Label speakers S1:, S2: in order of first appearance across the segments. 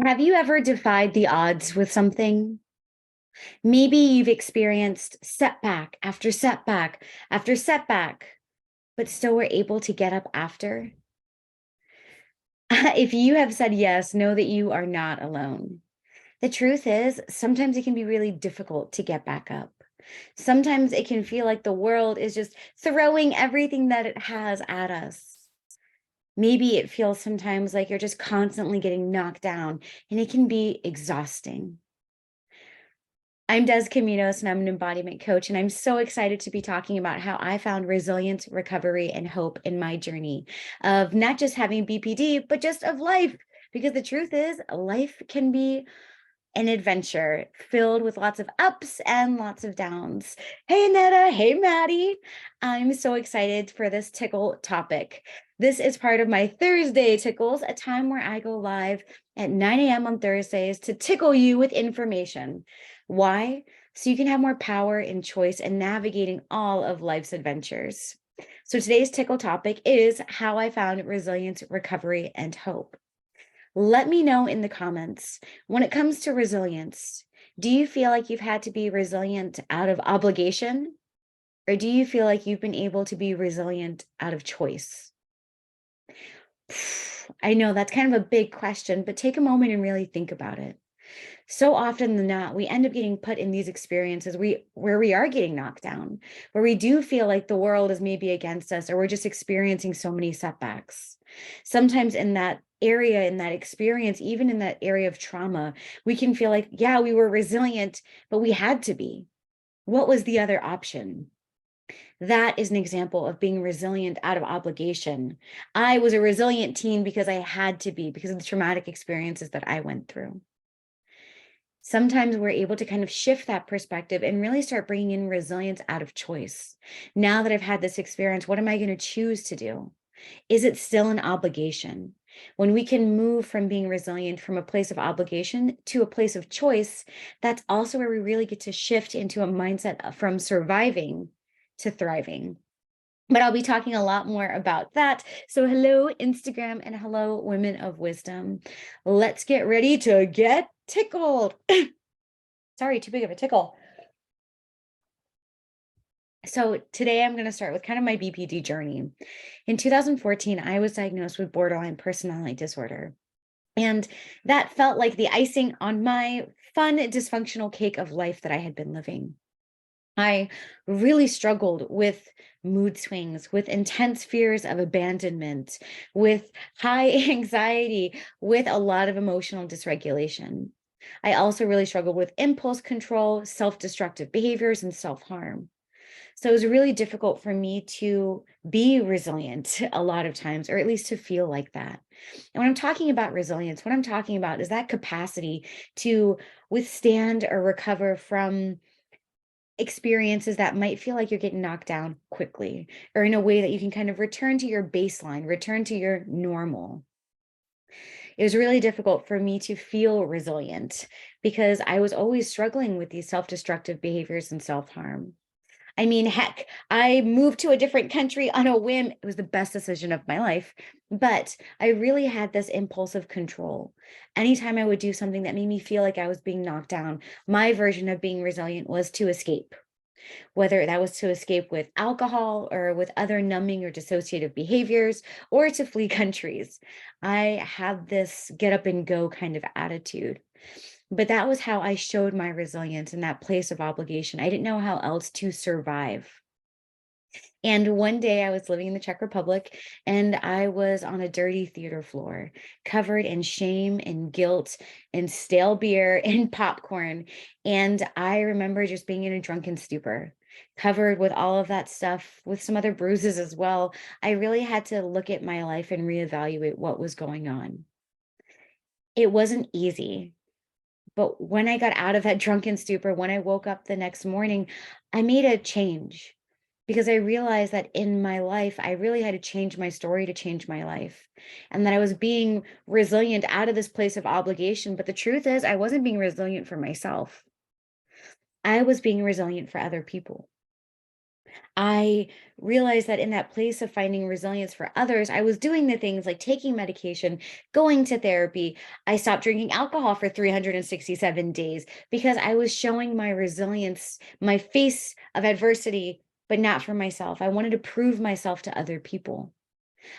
S1: Have you ever defied the odds with something? Maybe you've experienced setback after setback after setback, but still were able to get up after. If you have said yes, know that you are not alone. The truth is, sometimes it can be really difficult to get back up. Sometimes it can feel like the world is just throwing everything that it has at us. Maybe it feels sometimes like you're just constantly getting knocked down, and it can be exhausting. I'm Des Caminos, and I'm an embodiment coach, and I'm so excited to be talking about how I found resilience, recovery, and hope in my journey of not just having BPD, but just of life. Because the truth is, life can be an adventure filled with lots of ups and lots of downs. Hey, Annetta. Hey, Maddie. I'm so excited for this tickle topic. This is part of my Thursday Tickles, a time where I go live at 9 a.m. on Thursdays to tickle you with information. Why? So you can have more power and choice in navigating all of life's adventures. So today's tickle topic is how I found resilience, recovery, and hope. Let me know in the comments, when it comes to resilience, do you feel like you've had to be resilient out of obligation? Or do you feel like you've been able to be resilient out of choice? I know that's kind of a big question, but take a moment and really think about it. So often than not, we end up getting put in these experiences where we are getting knocked down, where we do feel like the world is maybe against us, or we're just experiencing so many setbacks. Sometimes in that area, in that experience, even in that area of trauma, we can feel like, yeah, we were resilient, but we had to be. What was the other option? That is an example of being resilient out of obligation. I was a resilient teen because I had to be, because of the traumatic experiences that I went through. Sometimes we're able to kind of shift that perspective and really start bringing in resilience out of choice. Now that I've had this experience, what am I going to choose to do? Is it still an obligation? When we can move from being resilient from a place of obligation to a place of choice, that's also where we really get to shift into a mindset from surviving to thriving. But I'll be talking a lot more about that. So hello, Instagram, and hello, women of wisdom. Let's get ready to get tickled. Sorry, too big of a tickle. So today I'm going to start with kind of my BPD journey. In 2014, I was diagnosed with borderline personality disorder. And that felt like the icing on my fun, dysfunctional cake of life that I had been living. I really struggled with mood swings, with intense fears of abandonment, with high anxiety, with a lot of emotional dysregulation. I also really struggled with impulse control, self-destructive behaviors, and self-harm. So it was really difficult for me to be resilient a lot of times, or at least to feel like that. And when I'm talking about resilience, what I'm talking about is that capacity to withstand or recover from experiences that might feel like you're getting knocked down quickly, or in a way that you can kind of return to your baseline, return to your normal. It was really difficult for me to feel resilient because I was always struggling with these self-destructive behaviors and self-harm. I mean, heck, I moved to a different country on a whim. It was the best decision of my life, but I really had this impulsive control. Anytime I would do something that made me feel like I was being knocked down, my version of being resilient was to escape, whether that was to escape with alcohol or with other numbing or dissociative behaviors, or to flee countries. I had this get up and go kind of attitude. But that was how I showed my resilience in that place of obligation. I didn't know how else to survive. And one day I was living in the Czech Republic and I was on a dirty theater floor, covered in shame and guilt and stale beer and popcorn. And I remember just being in a drunken stupor, covered with all of that stuff, with some other bruises as well. I really had to look at my life and reevaluate what was going on. It wasn't easy. But when I got out of that drunken stupor, when I woke up the next morning, I made a change because I realized that in my life, I really had to change my story to change my life. And that I was being resilient out of this place of obligation. But the truth is, I wasn't being resilient for myself. I was being resilient for other people. I realized that in that place of finding resilience for others, I was doing the things like taking medication, going to therapy. I stopped drinking alcohol for 367 days because I was showing my resilience, my face of adversity, but not for myself. I wanted to prove myself to other people.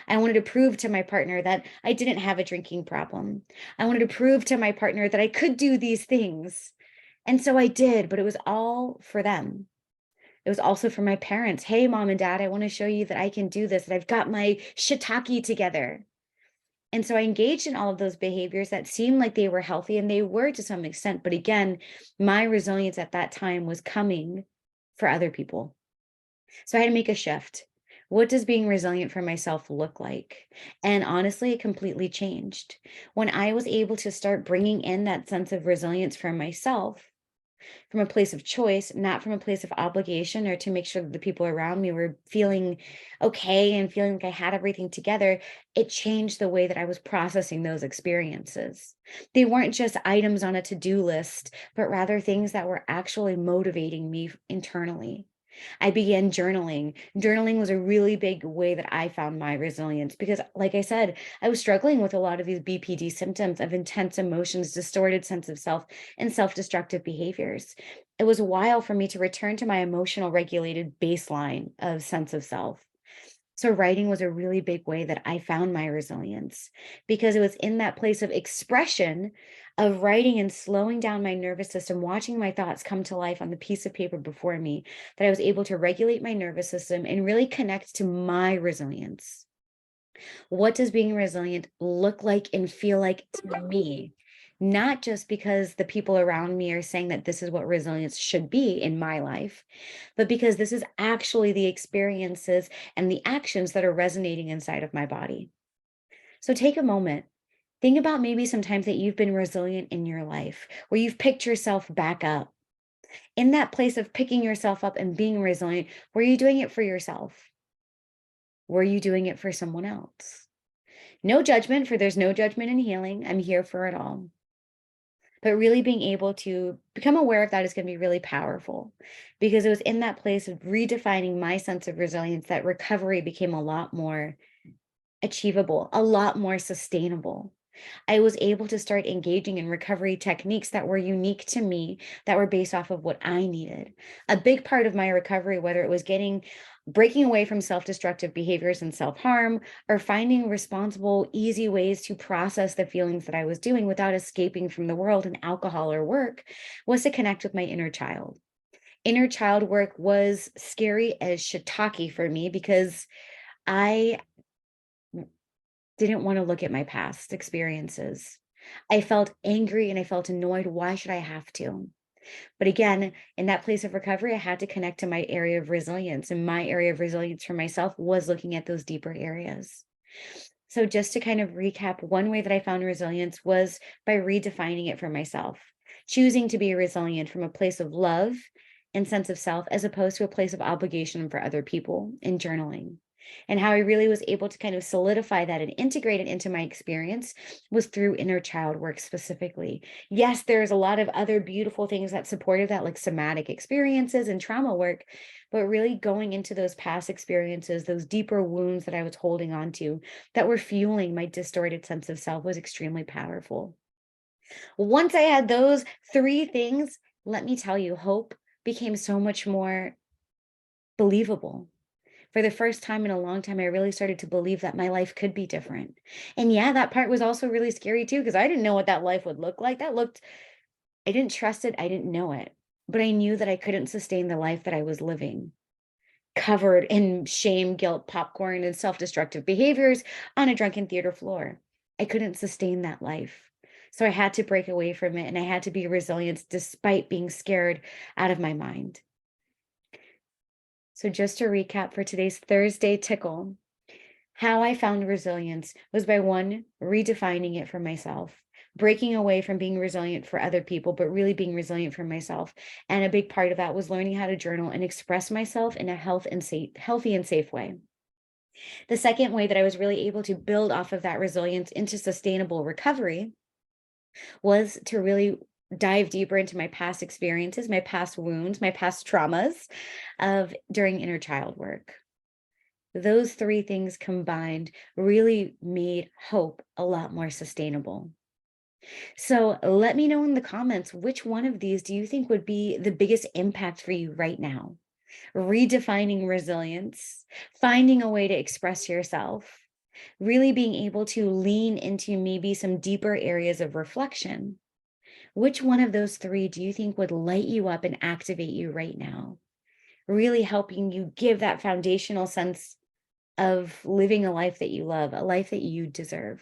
S1: I wanted to prove to my partner that I didn't have a drinking problem. I wanted to prove to my partner that I could do these things. And so I did, but it was all for them. It was also for my parents. Hey, mom and dad, I want to show you that I can do this, that I've got my shiitake together. And so I engaged in all of those behaviors that seemed like they were healthy, and they were to some extent. But again, my resilience at that time was coming for other people. So I had to make a shift. What does being resilient for myself look like? And honestly, it completely changed. When I was able to start bringing in that sense of resilience for myself, from a place of choice, not from a place of obligation or to make sure that the people around me were feeling okay and feeling like I had everything together, it changed the way that I was processing those experiences. They weren't just items on a to do list, but rather things that were actually motivating me internally. I began journaling. Journaling was a really big way that I found my resilience because, like I said, I was struggling with a lot of these BPD symptoms of intense emotions, distorted sense of self, and self destructive behaviors. It was a while for me to return to my emotional regulated baseline of sense of self. So writing was a really big way that I found my resilience because it was in that place of expression of writing and slowing down my nervous system, watching my thoughts come to life on the piece of paper before me, that I was able to regulate my nervous system and really connect to my resilience. What does being resilient look like and feel like to me? Not just because the people around me are saying that this is what resilience should be in my life, but because this is actually the experiences and the actions that are resonating inside of my body. So take a moment. Think about maybe sometimes that you've been resilient in your life, where you've picked yourself back up. In that place of picking yourself up and being resilient, were you doing it for yourself? Were you doing it for someone else? No judgment, for there's no judgment in healing. I'm here for it all. But really being able to become aware of that is going to be really powerful because it was in that place of redefining my sense of resilience that recovery became a lot more achievable, a lot more sustainable. I was able to start engaging in recovery techniques that were unique to me, that were based off of what I needed. A big part of my recovery, whether it was breaking away from self destructive behaviors and self harm, or finding responsible, easy ways to process the feelings that I was doing without escaping from the world and alcohol or work, was to connect with my inner child. Inner child work was scary as shiitake for me because I didn't want to look at my past experiences. I felt angry and I felt annoyed. Why should I have to? But again, in that place of recovery, I had to connect to my area of resilience. And my area of resilience for myself was looking at those deeper areas. So, just to kind of recap, one way that I found resilience was by redefining it for myself, choosing to be resilient from a place of love and sense of self, as opposed to a place of obligation for other people in journaling. And how I really was able to kind of solidify that and integrate it into my experience was through inner child work specifically. Yes, there's a lot of other beautiful things that supported that, like somatic experiences and trauma work, but really going into those past experiences, those deeper wounds that I was holding on to that were fueling my distorted sense of self was extremely powerful. Once I had those three things, let me tell you, hope became so much more believable. For the first time in a long time, I really started to believe that my life could be different. And yeah, that part was also really scary too, because I didn't know what that life would look like. I didn't trust it, I didn't know it. But I knew that I couldn't sustain the life that I was living, covered in shame, guilt, popcorn, and self destructive behaviors on a drunken theater floor. I couldn't sustain that life. So I had to break away from it and I had to be resilient despite being scared out of my mind. So, just to recap for today's Thursday tickle, how I found resilience was by one, redefining it for myself, breaking away from being resilient for other people, but really being resilient for myself. And a big part of that was learning how to journal and express myself in a healthy and safe way. The second way that I was really able to build off of that resilience into sustainable recovery was to really dive deeper into my past experiences, my past wounds, my past traumas of during inner child work. Those three things combined really made hope a lot more sustainable. So let me know in the comments, which one of these do you think would be the biggest impact for you right now? Redefining resilience, finding a way to express yourself, really being able to lean into maybe some deeper areas of reflection. Which one of those three do you think would light you up and activate you right now? Really helping you give that foundational sense of living a life that you love, a life that you deserve.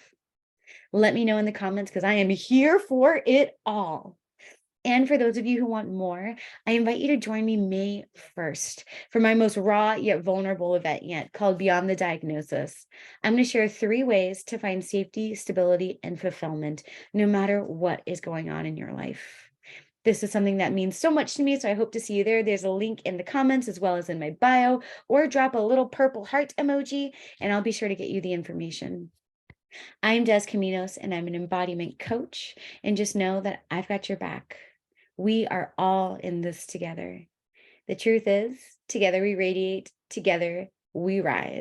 S1: Let me know in the comments because I am here for it all. And for those of you who want more, I invite you to join me May 1st for my most raw yet vulnerable event yet called Beyond the Diagnosis. I'm going to share 3 ways to find safety, stability, and fulfillment no matter what is going on in your life. This is something that means so much to me, so I hope to see you there. There's a link in the comments as well as in my bio, or drop a little purple heart emoji, and I'll be sure to get you the information. I'm Des Caminos, and I'm an embodiment coach. And just know that I've got your back. We are all in this together. The truth is, together we radiate, together we rise.